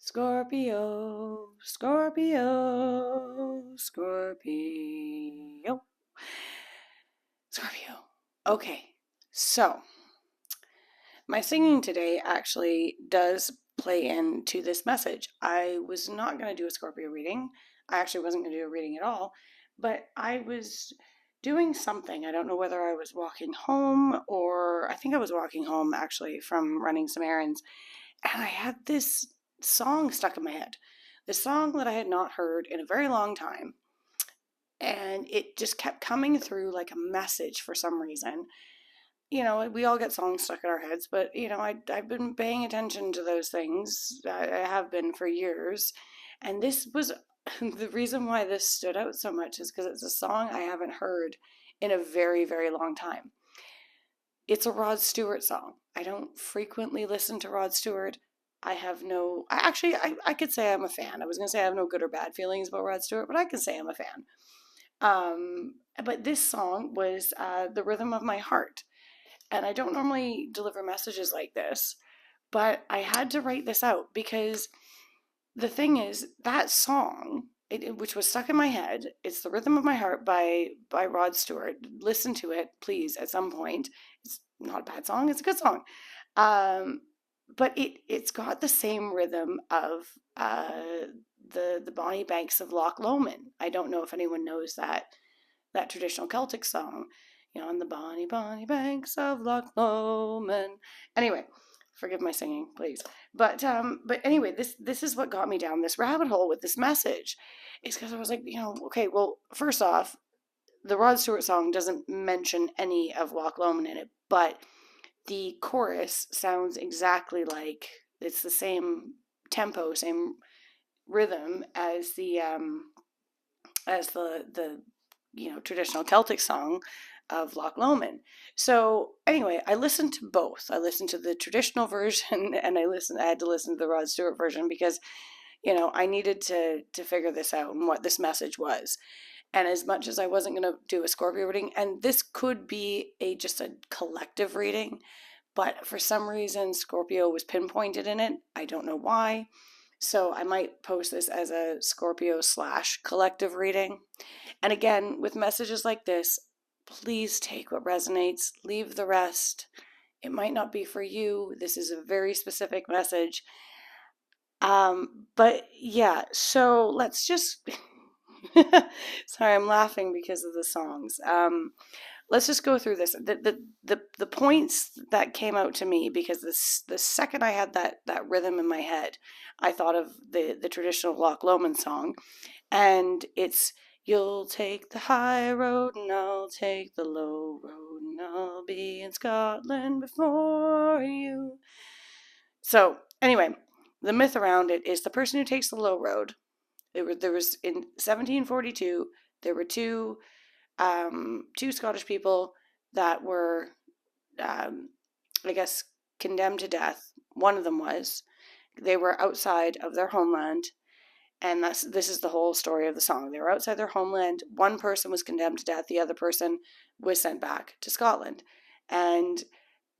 Scorpio, Scorpio, Scorpio, Scorpio. Okay, so my singing today actually does play into this message. I was not going to do a Scorpio reading. I actually wasn't going to do a reading at all, but I was doing something. I don't know whether I was walking home or I think I was walking home actually from running some errands, and I had this song stuck in my head. This song that I had not heard in a very long time. And it just kept coming through like a message for some reason. We all get songs stuck in our heads, but I've been paying attention to those things. I have been for years. And this was the reason why this stood out so much is because it's a song I haven't heard in a very, very long time. It's a Rod Stewart song. I don't frequently listen to Rod Stewart. I have no, I actually, I could say I'm a fan. I was going to say I have no good or bad feelings about Rod Stewart, but I can say I'm a fan. But this song was The Rhythm of My Heart. And I don't normally deliver messages like this, but I had to write this out because the thing is, that song, which was stuck in my head, it's The Rhythm of My Heart by Rod Stewart. Listen to it, please, at some point. It's not a bad song, it's a good song. But it's got the same rhythm of the Bonnie Banks of Loch Lomond. I don't know if anyone knows that traditional Celtic song, on the Bonnie Banks of Loch Lomond. Anyway, forgive my singing, please. But anyway, this is what got me down this rabbit hole with this message, is because I was like, okay, well, first off, the Rod Stewart song doesn't mention any of Loch Lomond in it, but the chorus sounds exactly like it's the same tempo, same rhythm as the traditional Celtic song of Loch Lomond. So anyway, I listened to both. I listened to the traditional version and I had to listen to the Rod Stewart version because I needed to figure this out and what this message was. And as much as I wasn't going to do a Scorpio reading, and this could be just a collective reading, but for some reason Scorpio was pinpointed in it. I don't know why. So I might post this as a Scorpio / collective reading. And again, with messages like this, please take what resonates, leave the rest. It might not be for you. This is a very specific message. But yeah, so let's just sorry, I'm laughing because of the songs. Let's just go through this. The points that came out to me, because the second I had that rhythm in my head, I thought of the traditional Loch Lomond song, and it's "You'll take the high road and I'll take the low road and I'll be in Scotland before you." So anyway, the myth around it is the person who takes the low road. There was in 1742. There were two Scottish people that were, I guess, condemned to death. One of them was. They were outside of their homeland, and this is the whole story of the song. They were outside their homeland. One person was condemned to death. The other person was sent back to Scotland. And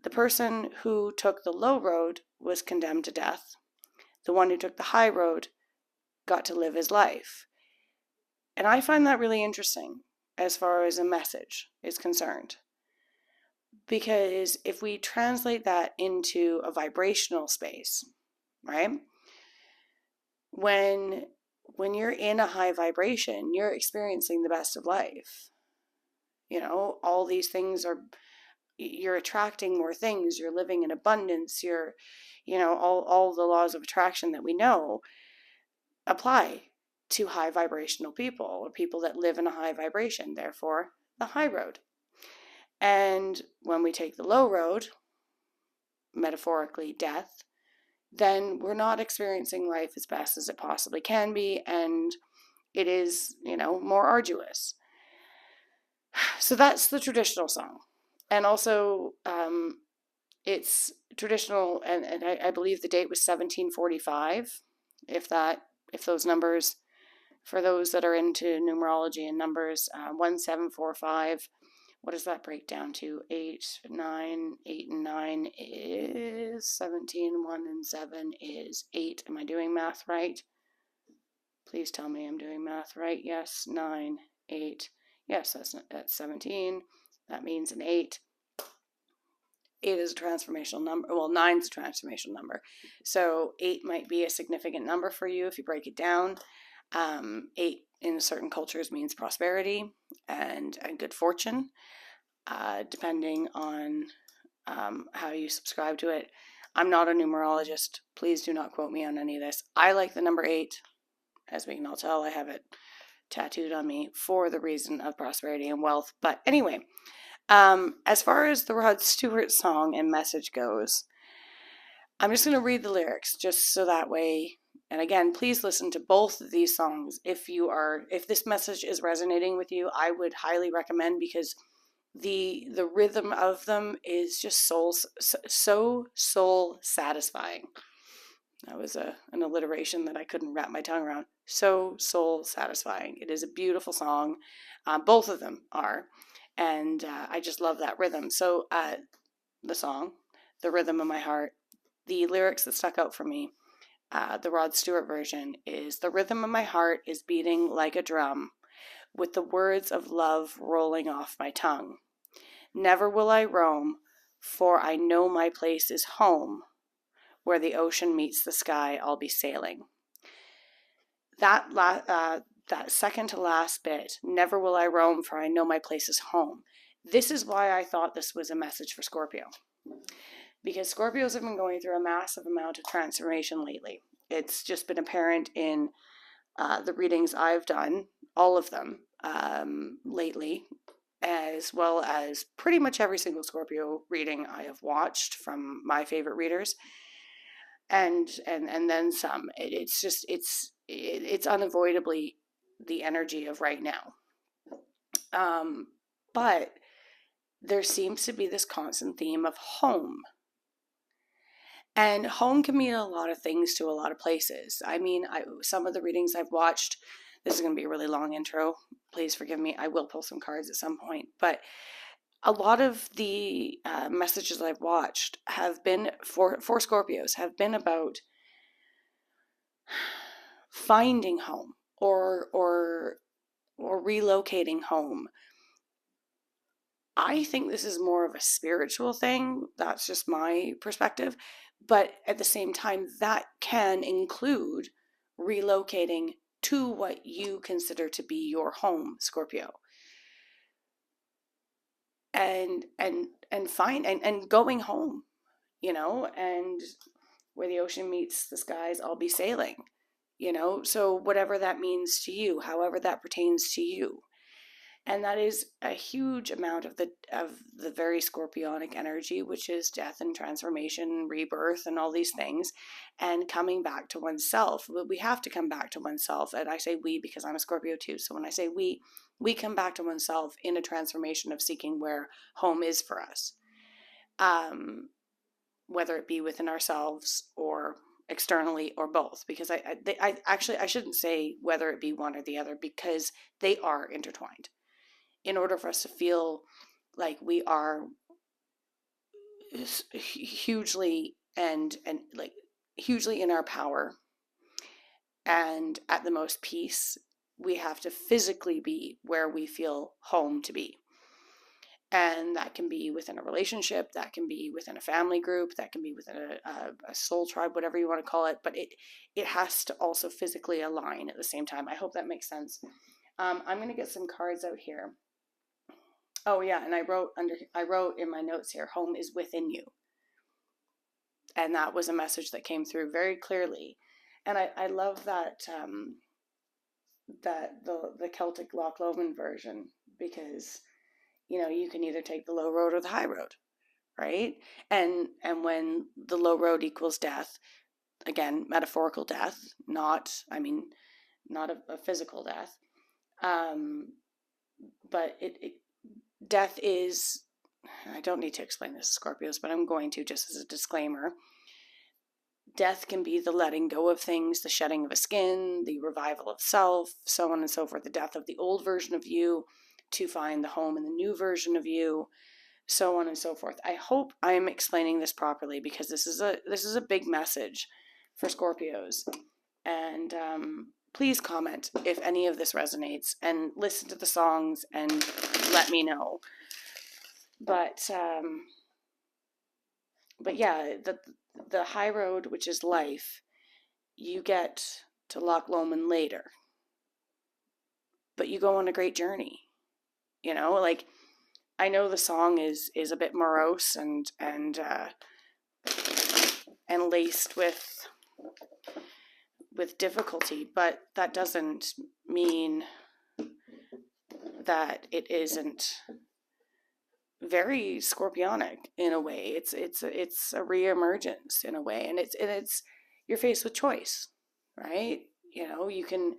the person who took the low road was condemned to death. The one who took the high road got to live his life. And I find that really interesting as far as a message is concerned. Because if we translate that into a vibrational space, right? When you're in a high vibration, you're experiencing the best of life. All these things you're attracting more things, you're living in abundance, all the laws of attraction that we know apply to high vibrational people, or people that live in a high vibration, therefore the high road. And when we take the low road, metaphorically death, then we're not experiencing life as best as it possibly can be, and it is, more arduous. So that's the traditional song. And also, it's traditional, and I believe the date was 1745, if those numbers, for those that are into numerology and numbers, 1745 What does that break down to? 8, 9, 8 and 9 is 17, 1 and 7 is 8. Am I doing math right? Please tell me I'm doing math right. Yes, 9, 8. Yes, that's 17. That means an 8. 8 is a transformational number. Well, 9 is a transformational number. So 8 might be a significant number for you if you break it down. 8 in certain cultures means prosperity and good fortune, depending on how you subscribe to it. I'm not a numerologist. Please do not quote me on any of this. I like the number 8. As we can all tell, I have it tattooed on me for the reason of prosperity and wealth. But anyway, as far as the Rod Stewart song and message goes, I'm just going to read the lyrics just so that way. And again, please listen to both of these songs if this message is resonating with you. I would highly recommend, because the rhythm of them is just so soul satisfying. That was an alliteration that I couldn't wrap my tongue around. So soul satisfying. It is a beautiful song. Both of them are. And I just love that rhythm. So the song, The Rhythm of My Heart, the lyrics that stuck out for me, the Rod Stewart version is, the rhythm of my heart is beating like a drum, with the words of love rolling off my tongue. Never will I roam, for I know my place is home. Where the ocean meets the sky, I'll be sailing. That second to last bit, never will I roam, for I know my place is home. This is why I thought this was a message for Scorpio. Because Scorpios have been going through a massive amount of transformation lately. It's just been apparent in the readings I've done, all of them, lately, as well as pretty much every single Scorpio reading I have watched from my favorite readers. And then some. It's unavoidably the energy of right now. But there seems to be this constant theme of home. And home can mean a lot of things to a lot of places. I mean, some of the readings I've watched, this is going to be a really long intro. Please forgive me. I will pull some cards at some point. But a lot of the messages I've watched have been, for Scorpios, have been about finding home or relocating home. I think this is more of a spiritual thing. That's just my perspective. But at the same time, that can include relocating to what you consider to be your home, Scorpio. And going home, and where the ocean meets the skies, I'll be sailing, so whatever that means to you, however that pertains to you. And that is a huge amount of the very Scorpionic energy, which is death and transformation, rebirth, and all these things, and coming back to oneself. We have to come back to oneself, and I say we because I'm a Scorpio too. So when I say we come back to oneself in a transformation of seeking where home is for us, whether it be within ourselves or externally or both. Because I shouldn't say whether it be one or the other, because they are intertwined. In order for us to feel like we are hugely and like hugely in our power and at the most peace, we have to physically be where we feel home to be. And that can be within a relationship, that can be within a family group, that can be within a soul tribe, whatever you want to call it. But it has to also physically align at the same time. I hope that makes sense. I'm going to get some cards out here. Oh yeah, and I wrote in my notes here, home is within you. And that was a message that came through very clearly. And I love that that the Celtic Loch Lomond version, because you can either take the low road or the high road, right? And when the low road equals death, again, metaphorical death, not a physical death, but death is, I don't need to explain this to Scorpios, but I'm going to just as a disclaimer. Death can be the letting go of things, the shedding of a skin, the revival of self, so on and so forth, the death of the old version of you, to find the home in the new version of you, so on and so forth. I hope I'm explaining this properly, because this is a big message for Scorpios. And please comment if any of this resonates, and listen to the songs and let me know. But yeah, the high road, which is life, you get to Loch Lomond later, but you go on a great journey. You know, like, I know the song is a bit morose and laced with difficulty, but that doesn't mean that it isn't very Scorpionic in a way. It's a reemergence in a way, and it's you're faced with choice, right? You know, you can,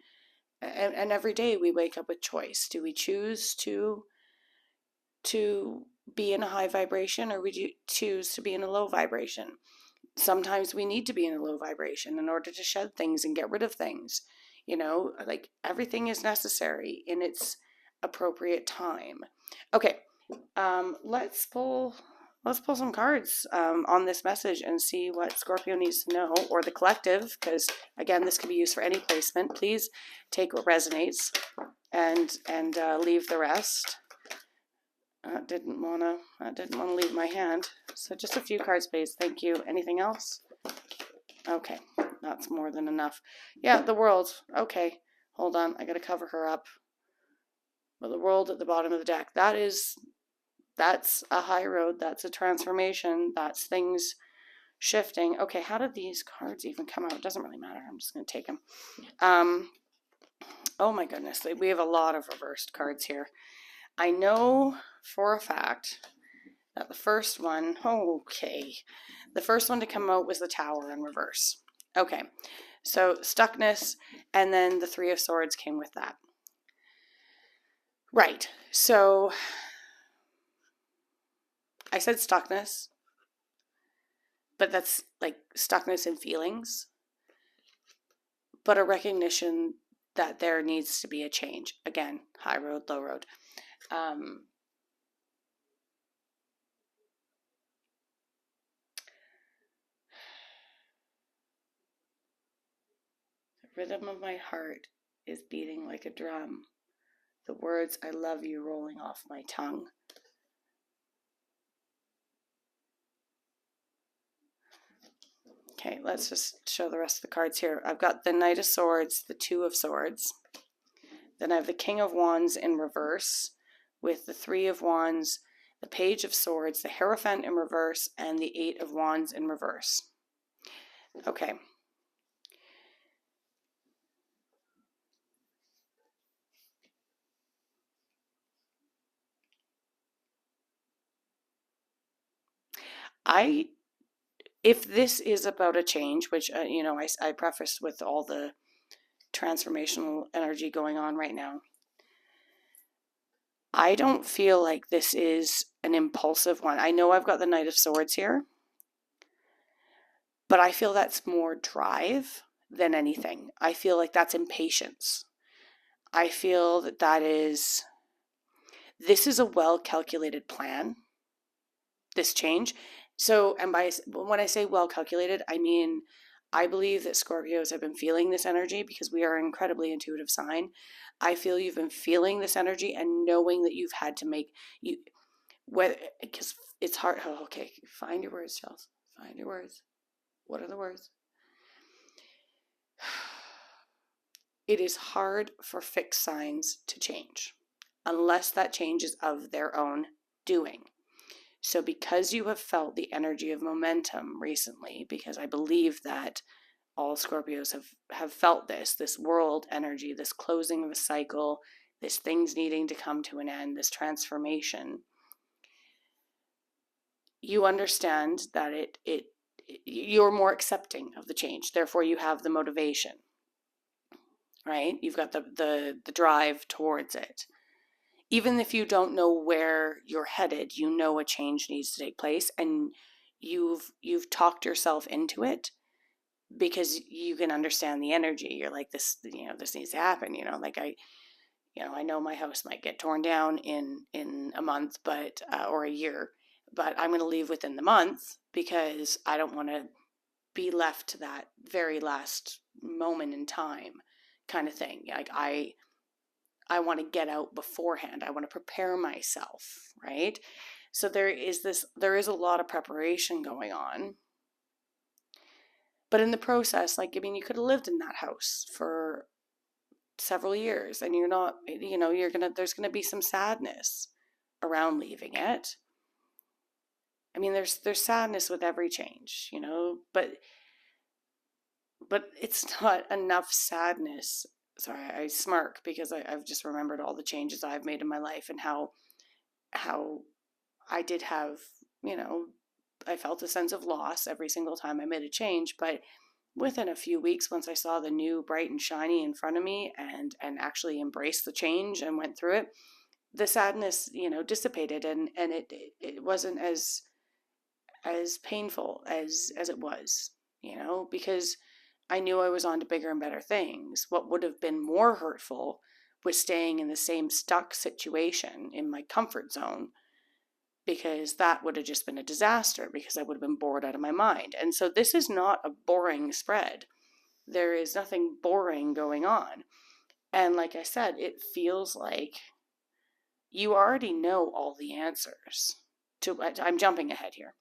and every day we wake up with choice. Do we choose to be in a high vibration, or would you choose to be in a low vibration? Sometimes we need to be in a low vibration in order to shed things and get rid of things. You know, like, everything is necessary in its appropriate time. Okay, let's pull some cards on this message and see what Scorpio needs to know, or the collective, because again, this can be used for any placement. Please take what resonates and leave the rest. That didn't wanna leave my hand. So just a few cards, please. Thank you. Anything else? Okay, that's more than enough. Yeah, the World. Okay, hold on. I gotta cover her up. Well, the World at the bottom of the deck. That's a high road. That's a transformation. That's things shifting. Okay, how did these cards even come out? It doesn't really matter. I'm just gonna take them. Oh my goodness, we have a lot of reversed cards here. I know for a fact that the first one, the first one to come out was the Tower in reverse. Okay, so stuckness, and then the Three of Swords came with that. Right, so I said stuckness, but that's like stuckness in feelings, but a recognition that there needs to be a change. Again, high road, low road. The rhythm of my heart is beating like a drum. The words I love you rolling off my tongue. Okay, let's just show the rest of the cards here. I've got the Knight of Swords, the Two of Swords. Then I have the King of Wands in reverse with the Three of Wands, the Page of Swords, the Hierophant in reverse, and the Eight of Wands in reverse. Okay. If this is about a change, which, I prefaced with all the transformational energy going on right now, I don't feel like this is an impulsive one. I know I've got the Knight of Swords here, but I feel that's more drive than anything. I feel like that's impatience. I feel that this is a well-calculated plan, this change. So, and when I say well-calculated, I mean, I believe that Scorpios have been feeling this energy, because we are an incredibly intuitive sign. I feel you've been feeling this energy and knowing that you've had to because it's hard. Oh, okay, find your words, Chelsea. Find your words. What are the words? It is hard for fixed signs to change unless that change is of their own doing. So because you have felt the energy of momentum recently, because I believe that all Scorpios have felt this world energy, this closing of a cycle, this things needing to come to an end, this transformation, you understand that you're more accepting of the change. Therefore, you have the motivation, right? You've got the drive towards it. Even if you don't know where you're headed, you know a change needs to take place, and you've talked yourself into it because you can understand the energy. You're like, this needs to happen, like I know my house might get torn down in a month, but or a year, but I'm going to leave within the month because I don't want to be left to that very last moment in time kind of thing. Like I want to get out beforehand. I want to prepare myself, right? So there is a lot of preparation going on. But in the process, like, I mean, you could have lived in that house for several years and you're not, there's gonna be some sadness around leaving it. I mean, there's sadness with every change, but it's not enough sadness. Sorry, I smirk because I've just remembered all the changes I've made in my life and how I did have, I felt a sense of loss every single time I made a change, but within a few weeks, once I saw the new bright and shiny in front of me and actually embraced the change and went through it, the sadness, dissipated, and it wasn't as painful as it was, because I knew I was on to bigger and better things. What would have been more hurtful was staying in the same stuck situation in my comfort zone, because that would have just been a disaster, because I would have been bored out of my mind. And so this is not a boring spread. There is nothing boring going on. And like I said, it feels like you already know all the answers. I'm jumping ahead here.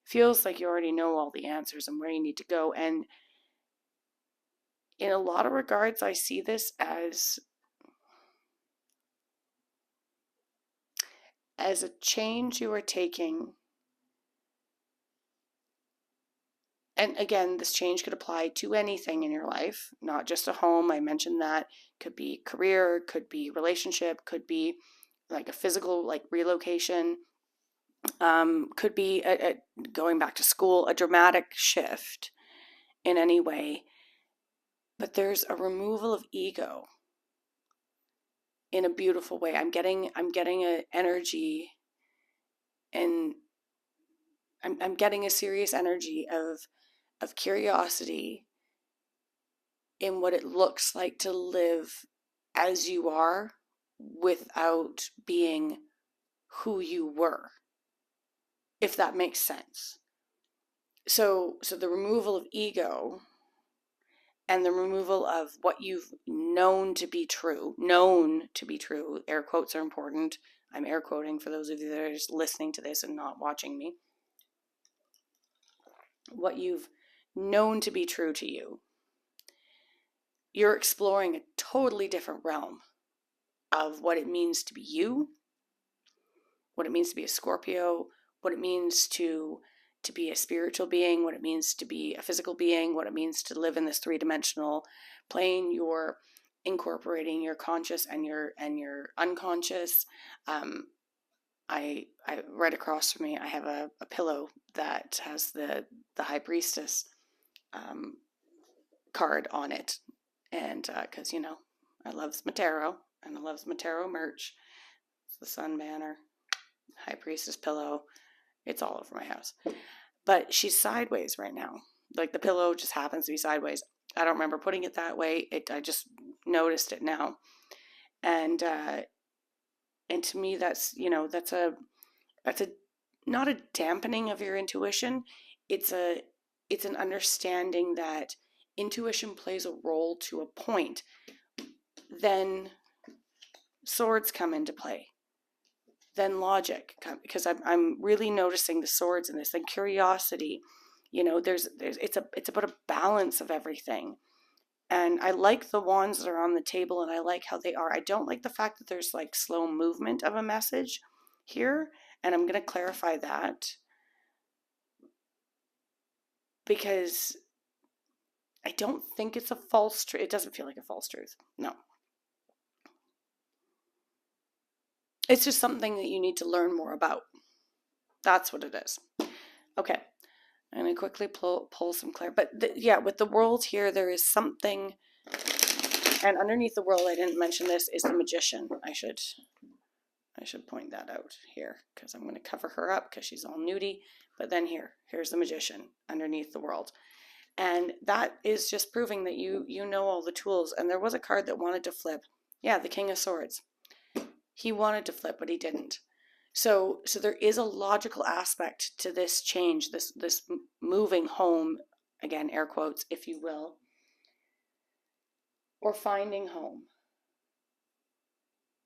Feels like you already know all the answers and where you need to go. And in a lot of regards, I see this as a change you are taking. And again, this change could apply to anything in your life, not just a home. I mentioned that. Could be career, could be relationship, could be like a physical, like relocation, could be going back to school, a dramatic shift in any way. But there's a removal of ego in a beautiful way. I'm getting an energy, and I'm getting a serious energy of curiosity in what it looks like to live as you are without being who you were, if that makes sense. So the removal of ego and the removal of what you've known to be true, air quotes are important. I'm air quoting for those of you that are just listening to this and not watching me. What you've known to be true to you, you're exploring a totally different realm of what it means to be you, what it means to be a Scorpio, what it means to be a spiritual being, what it means to be a physical being, what it means to live in this three-dimensional plane. You're incorporating your conscious and your unconscious. I right across from me, I have a pillow that has the High Priestess card on it, and because I love my tarot and I love my tarot merch. It's the Sun Banner, High Priestess pillow. It's all over my house. But she's sideways right now. Like the pillow just happens to be sideways. I don't remember putting it that way. I just noticed it now. And to me that's a not a dampening of your intuition. It's an understanding that intuition plays a role to a point. Then swords come into play. Then logic, because I'm really noticing the swords in this, and curiosity. It's about a balance of everything. And I like the wands that are on the table, and I like how they are. I don't like the fact that there's like slow movement of a message here, and I'm going to clarify that, because I don't think it's a false truth. It doesn't feel like a false truth. No. It's just something that you need to learn more about. That's what it is. Okay. I'm going to quickly pull some clarity. But with the world here, there is something. And underneath the world, I didn't mention this, is the Magician. I should point that out here, because I'm going to cover her up because she's all nudie. But then here's the Magician underneath the world. And that is just proving that you know all the tools. And there was a card that wanted to flip. Yeah, the King of Swords. He wanted to flip, but he didn't. So there is a logical aspect to this change, this moving home, again, air quotes, if you will, or finding home.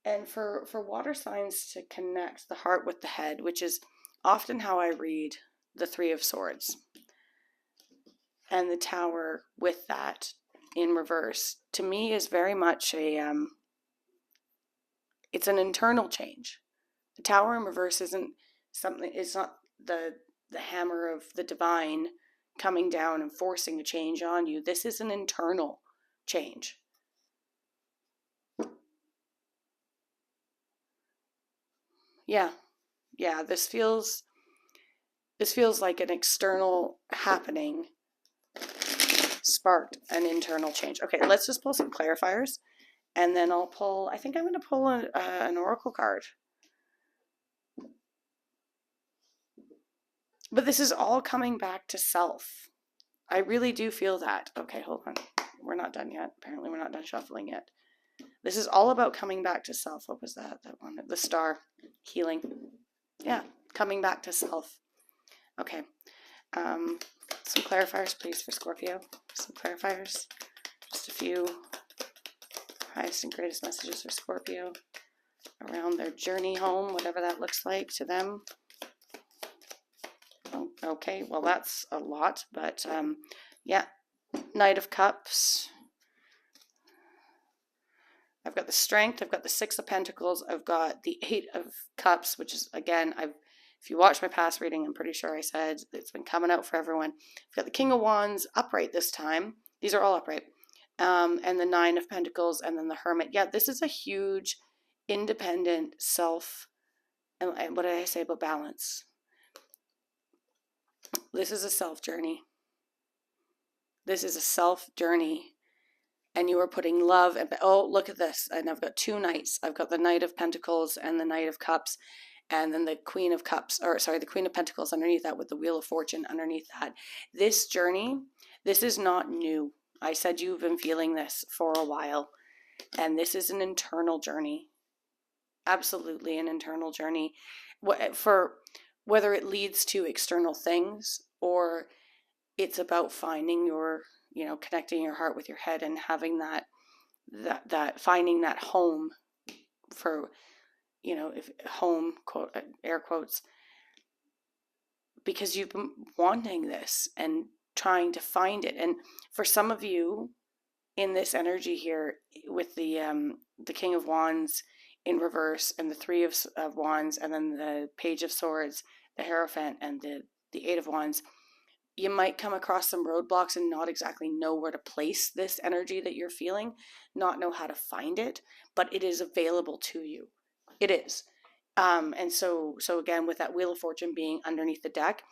And for water signs to connect the heart with the head, which is often how I read the Three of Swords and the Tower with that in reverse, to me is very much it's an internal change. The Tower in reverse isn't something, it's not the hammer of the divine coming down and forcing a change on you. This is an internal change. Yeah. Yeah, this feels like an external happening sparked an internal change. Okay, let's just pull some clarifiers, and then I'll pull, I think I'm going to pull an oracle card. But this is all coming back to self. I really do feel that. Okay, hold on. We're not done yet. Apparently we're not done shuffling yet. This is all about coming back to self. What was that? That one? The star. Healing. Yeah, coming back to self. Okay. Some clarifiers, please, for Scorpio. Some clarifiers. Just a few highest and greatest messages for Scorpio around their journey home, whatever that looks like to them. Okay, well, that's a lot, but yeah. Knight of Cups. I've got the Strength, I've got the Six of Pentacles, I've got the Eight of Cups, which is, again, if you watch my past reading, I'm pretty sure I said it's been coming out for everyone. I've got the King of Wands upright this time. These are all upright. And the Nine of Pentacles, and then the Hermit. Yeah, this is a huge, independent self. And what did I say about balance? This is a self journey. This is a self journey. And you are putting love and, oh, look at this. And I've got two knights. I've got the Knight of Pentacles and the Knight of Cups, and then the Queen of Cups, or sorry, the Queen of Pentacles underneath that, with the Wheel of Fortune underneath that. This journey, this is not new. I said you've been feeling this for a while, and this is an internal journey. Absolutely an internal journey. For whether it leads to external things, or it's about finding your, connecting your heart with your head and having that finding that home for, if home, quote, air quotes, because you've been wanting this and trying to find it. And for some of you in this energy here, with the King of Wands in reverse, and the Three of Wands, and then the Page of Swords, the Hierophant, and the Eight of Wands, you might come across some roadblocks and not exactly know where to place this energy that you're feeling, not know how to find it, but it is available to you. It is. And so again, with that Wheel of Fortune being underneath the deck,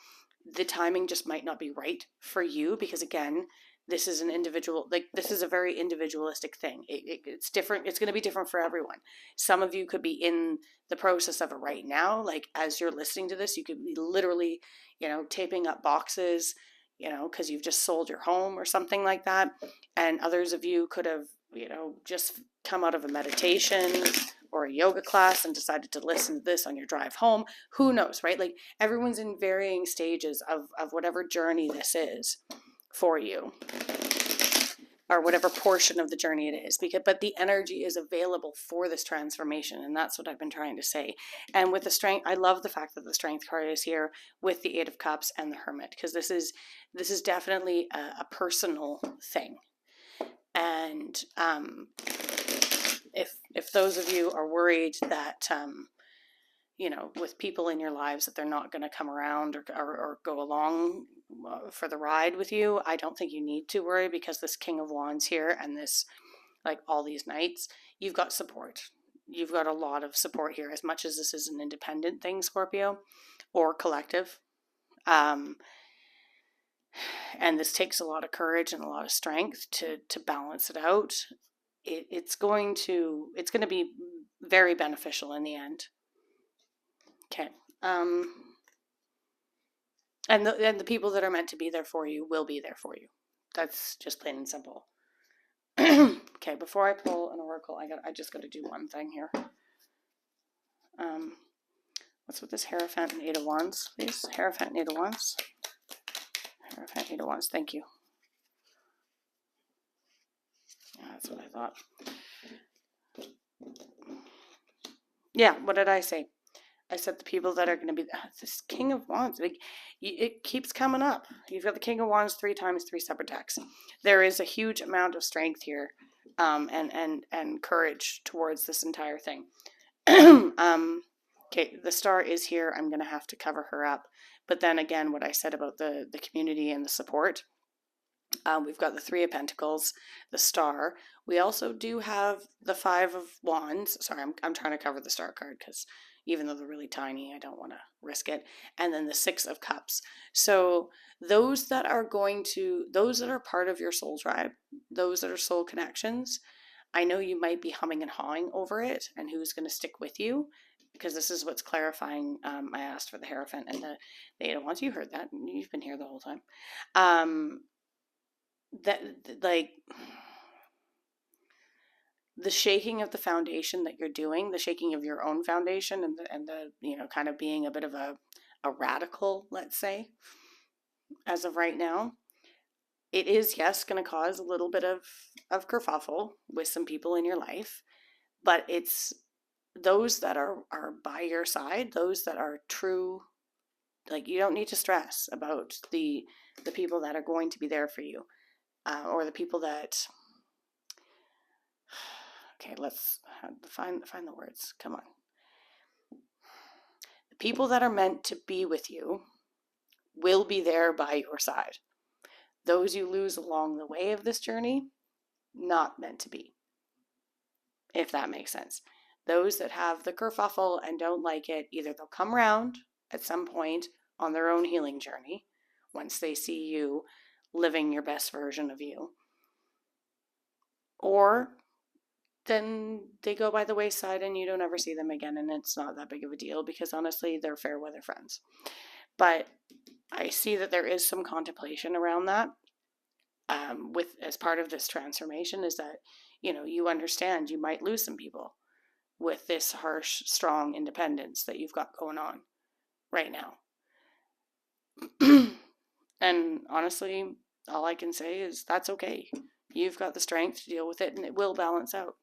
the timing just might not be right for you, because again, this is an individual, this is a very individualistic thing. It's different. It's going to be different for everyone. Some of you could be in the process of it right now. Like, as you're listening to this, you could be literally, taping up boxes, because you've just sold your home or something like that. And others of you could have, just come out of a meditation or a yoga class and decided to listen to this on your drive home. Who knows, right? Like, everyone's in varying stages of whatever journey this is for you, or whatever portion of the journey it is, but the energy is available for this transformation, and that's what I've been trying to say. And with the Strength, I love the fact that the Strength card is here with the Eight of Cups and the Hermit, because this is definitely a personal thing. And if those of you are worried that with people in your lives, that they're not going to come around or go along for the ride with you, I don't think you need to worry, because this King of Wands here and this, like, all these knights, you've got support. You've got a lot of support here, as much as this is an independent thing, Scorpio, or collective. And this takes a lot of courage and a lot of strength to balance it out. It's going to be very beneficial in the end. Okay. And the people that are meant to be there for you will be there for you. That's just plain and simple. Okay. Okay, before I pull an oracle, I just got to do one thing here. What's with this Hierophant and Eight of Wands, please? Hierophant and Eight of Wands. Hierophant, Eight of Wands. Thank you. Yeah, that's what I thought. Yeah, what did I say? I said the people that are going to be this King of Wands. It keeps coming up. You've got the King of Wands 3 times, 3 separate decks. There is a huge amount of strength here, and courage towards this entire thing. Okay, the Star is here. I'm going to have to cover her up. But then again, what I said about the community and the support. We've got the 3 of Pentacles, the Star. We also do have the 5 of Wands. Sorry, I'm trying to cover the Star card because even though they're really tiny, I don't want to risk it. And then the 6 of Cups. So those that are part of your soul tribe, those that are soul connections, I know you might be humming and hawing over it and who's going to stick with you, because this is what's clarifying. I asked for the Hierophant and the Eight of Wands. You heard that. You've been here the whole time. That, like, the shaking of the foundation that you're doing, the shaking of your own foundation, and the kind of being a bit of a radical, let's say, as of right now, it is, yes, going to cause a little bit of kerfuffle with some people in your life, but it's those that are by your side, those that are true. Like, you don't need to stress about the people that are going to be there for you. Or the people that, okay, let's find the words. Come on. The people that are meant to be with you will be there by your side. Those you lose along the way of this journey, not meant to be. If that makes sense. Those that have the kerfuffle and don't like it, either they'll come around at some point on their own healing journey once they see you living your best version of you, or then they go by the wayside and you don't ever see them again, and it's not that big of a deal because honestly they're fair weather friends. But I see that there is some contemplation around that, with as part of this transformation, is that you understand you might lose some people with this harsh, strong independence that you've got going on right now. And honestly, all I can say is that's okay. You've got the strength to deal with it, and it will balance out.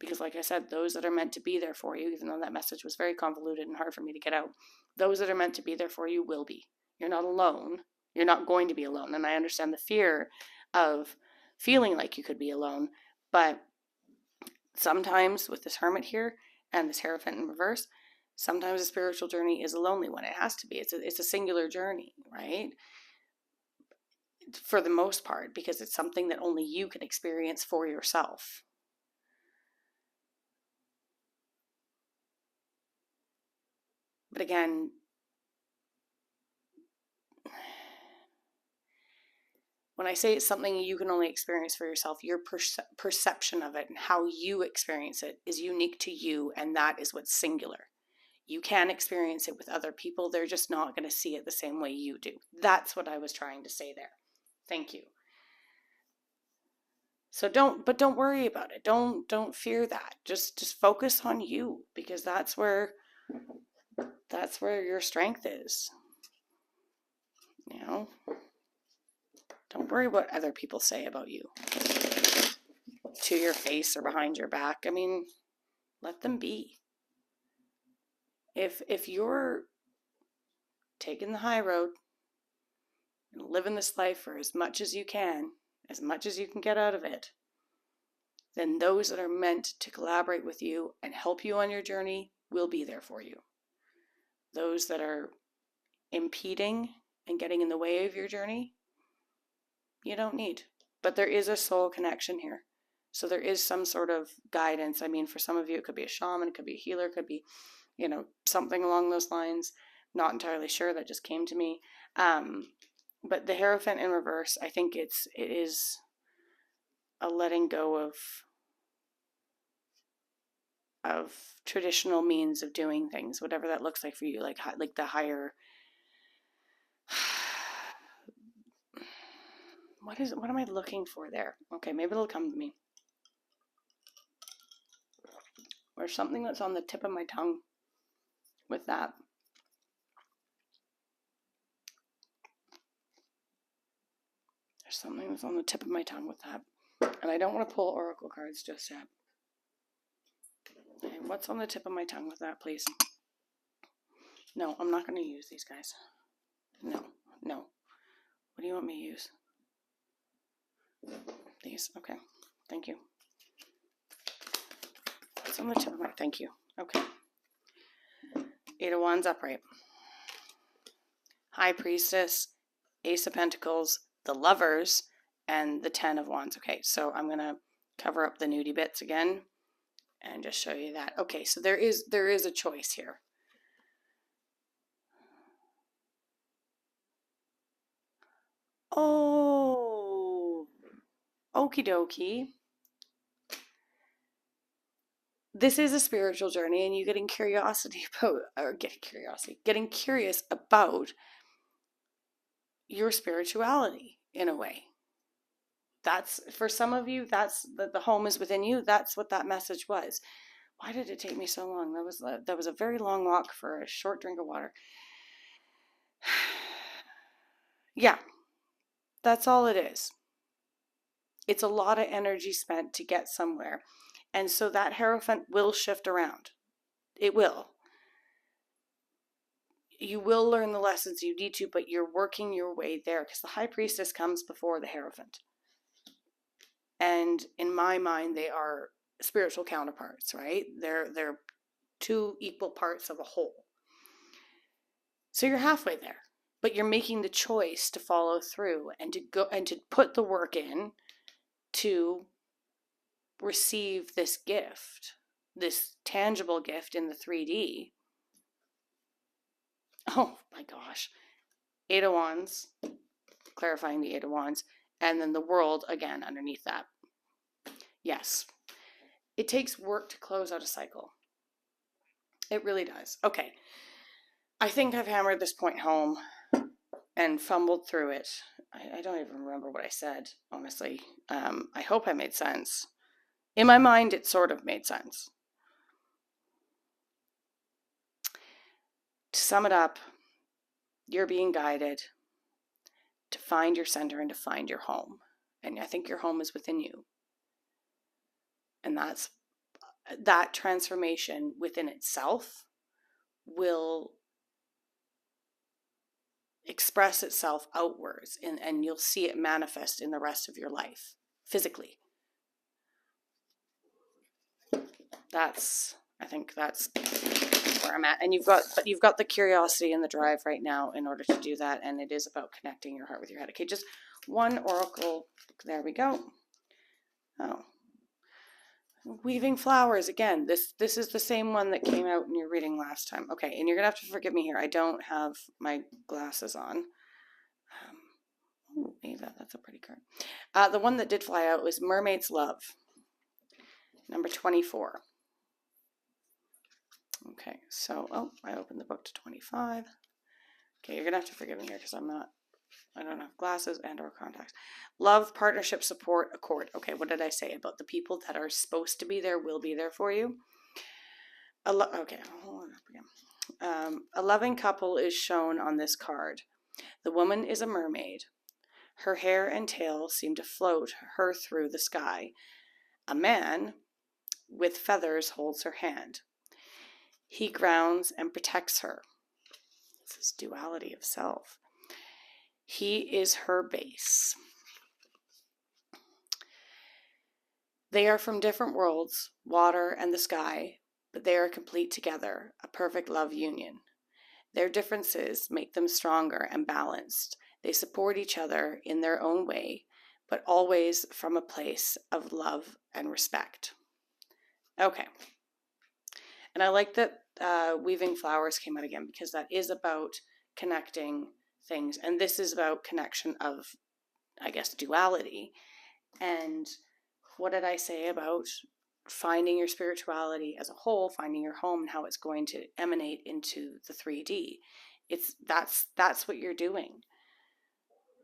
Because like I said, those that are meant to be there for you, even though that message was very convoluted and hard for me to get out, those that are meant to be there for you will be. You're not alone. You're not going to be alone. And I understand the fear of feeling like you could be alone. But sometimes with this Hermit here and this Hierophant in reverse, sometimes a spiritual journey is a lonely one. It has to be. It's a singular journey, right? For the most part, because it's something that only you can experience for yourself. But again, when I say it's something you can only experience for yourself, your perception of it and how you experience it is unique to you, and that is what's singular. You can experience it with other people. They're just not going to see it the same way you do. That's what I was trying to say there. Thank you. So don't worry about it. Don't fear that. Just focus on you, because that's where your strength is. Don't worry what other people say about you to your face or behind your back. I mean, let them be. If you're taking the high road and living this life for as much as you can get out of it, then those that are meant to collaborate with you and help you on your journey will be there for you. Those that are impeding and getting in the way of your journey, you don't need. But there is a soul connection here. So there is some sort of guidance. I mean, for some of you, it could be a shaman, it could be a healer, it could be, something along those lines. Not entirely sure. That just came to me. But the Hierophant in reverse, I think it is a letting go of traditional means of doing things, whatever that looks like for you, like the higher. What am I looking for there? Okay, maybe it'll come to me. There's something that's on the tip of my tongue with that. There's something that's on the tip of my tongue with that. And I don't want to pull oracle cards just yet. Okay, what's on the tip of my tongue with that, please? No, I'm not going to use these guys. No. What do you want me to use? These. Okay. Thank you. What's on the tip of my... Thank you. Okay. 8 of Wands upright. High Priestess, Ace of Pentacles, the Lovers, and the 10 of Wands. Okay, so I'm going to cover up the nudie bits again and just show you that. Okay, so there is a choice here. Oh, okie dokie. This is a spiritual journey, and you getting curious about your spirituality in a way. That's, for some of you, that's the home is within you. That's what that message was. Why did it take me so long? That was a very long walk for a short drink of water. Yeah, that's all it is. It's a lot of energy spent to get somewhere. And so that Hierophant will shift around. It will. You will learn the lessons you need to, but you're working your way there because the High Priestess comes before the Hierophant. And in my mind, they are spiritual counterparts, right? They're two equal parts of a whole. So you're halfway there, but you're making the choice to follow through and to go and to put the work in to receive this gift, this tangible gift in the 3D. Oh my gosh. 8 of Wands, clarifying the 8 of Wands, and then the World again underneath that. Yes. It takes work to close out a cycle. It really does. Okay. I think I've hammered this point home and fumbled through it. I don't even remember what I said, honestly. I hope I made sense. In my mind, it sort of made sense. To sum it up, you're being guided to find your center and to find your home. And I think your home is within you. And that transformation within itself will express itself outwards, and you'll see it manifest in the rest of your life physically. I think that's where I'm at. And you've got the curiosity and the drive right now in order to do that, and it is about connecting your heart with your head. Okay, just one oracle. There we go. Oh. Weaving Flowers again. This is the same one that came out in your reading last time. Okay, and you're gonna have to forgive me here. I don't have my glasses on. Ava, that's a pretty card. The one that did fly out was Mermaid's Love, number 24. Okay, so I opened the book to 25. Okay, you're gonna have to forgive me here because I don't have glasses and or contacts. Love, partnership, support, accord. Okay, what did I say about the people that are supposed to be there will be there for you? Okay, hold on up again. A loving couple is shown on this card. The woman is a mermaid. Her hair and tail seem to float her through the sky. A man with feathers holds her hand. He grounds and protects her. This is duality of self. He is her base. They are from different worlds, water and the sky, but they are complete together, a perfect love union. Their differences make them stronger and balanced. They support each other in their own way, but always from a place of love and respect. Okay. And I like that Weaving Flowers came out again because that is about connecting things. And this is about connection of, I guess, duality. And what did I say about finding your spirituality as a whole, finding your home and how it's going to emanate into the 3D? That's what you're doing.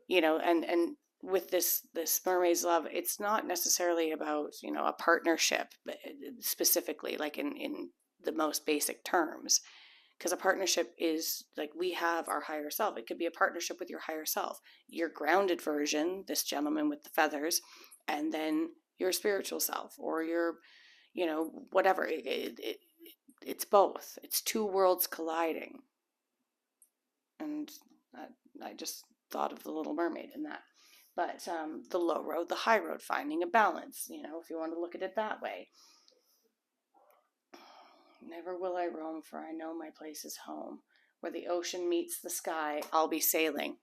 You know, and with this mermaid's love, it's not necessarily about, you know, a partnership specifically, like in the most basic terms, because a partnership is like we have our higher self. It could be a partnership with your higher self, your grounded version, this gentleman with the feathers, and then your spiritual self, or your, you know, whatever. It's both. It's two worlds colliding. And I just thought of the Little Mermaid in that. But the low road, the high road, finding a balance, you know, if you want to look at it that way. Never will I roam, for I know my place is home. Where the ocean meets the sky, I'll be sailing.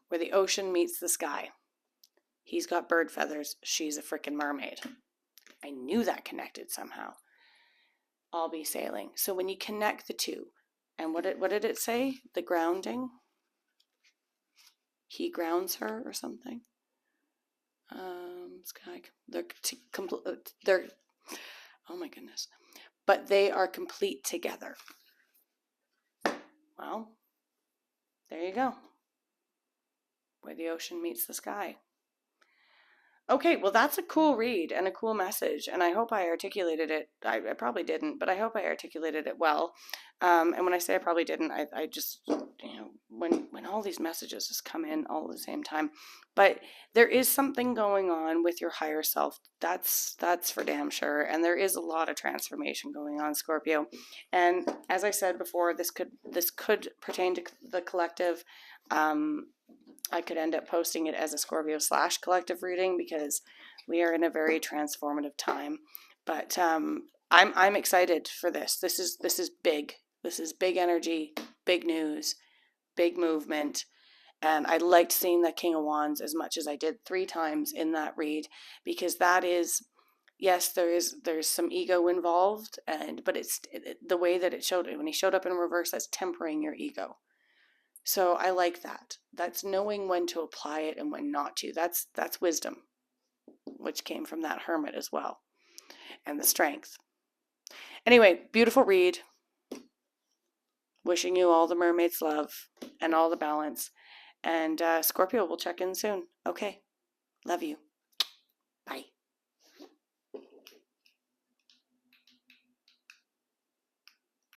Where the ocean meets the sky. He's got bird feathers, she's a frickin' mermaid. I knew that connected somehow. I'll be sailing. So when you connect the two, and what did it say? The grounding? He grounds her or something. Sky. They're. Oh my goodness. But they are complete together. Well, there you go. Where the ocean meets the sky. Okay, well, that's a cool read and a cool message, and I hope I articulated it. I probably didn't, but I hope I articulated it well. And when I say I probably didn't, I just, you know, when all these messages just come in all at the same time. But there is something going on with your higher self. That's for damn sure. And there is a lot of transformation going on, Scorpio. And as I said before, this could pertain to the collective. I could end up posting it as a Scorpio / collective reading because we are in a very transformative time. But I'm excited for this. This is big. This is big energy, big news, big movement. And I liked seeing the King of Wands as much as I did 3 times in that read, because that is, yes, there's some ego involved, but it's the way that it showed, when he showed up in reverse, that's tempering your ego. So I like that. That's knowing when to apply it and when not to. That's wisdom, which came from that hermit as well, and the strength. Anyway, beautiful read. Wishing you all the mermaid's love and all the balance. And Scorpio will check in soon. Okay. Love you.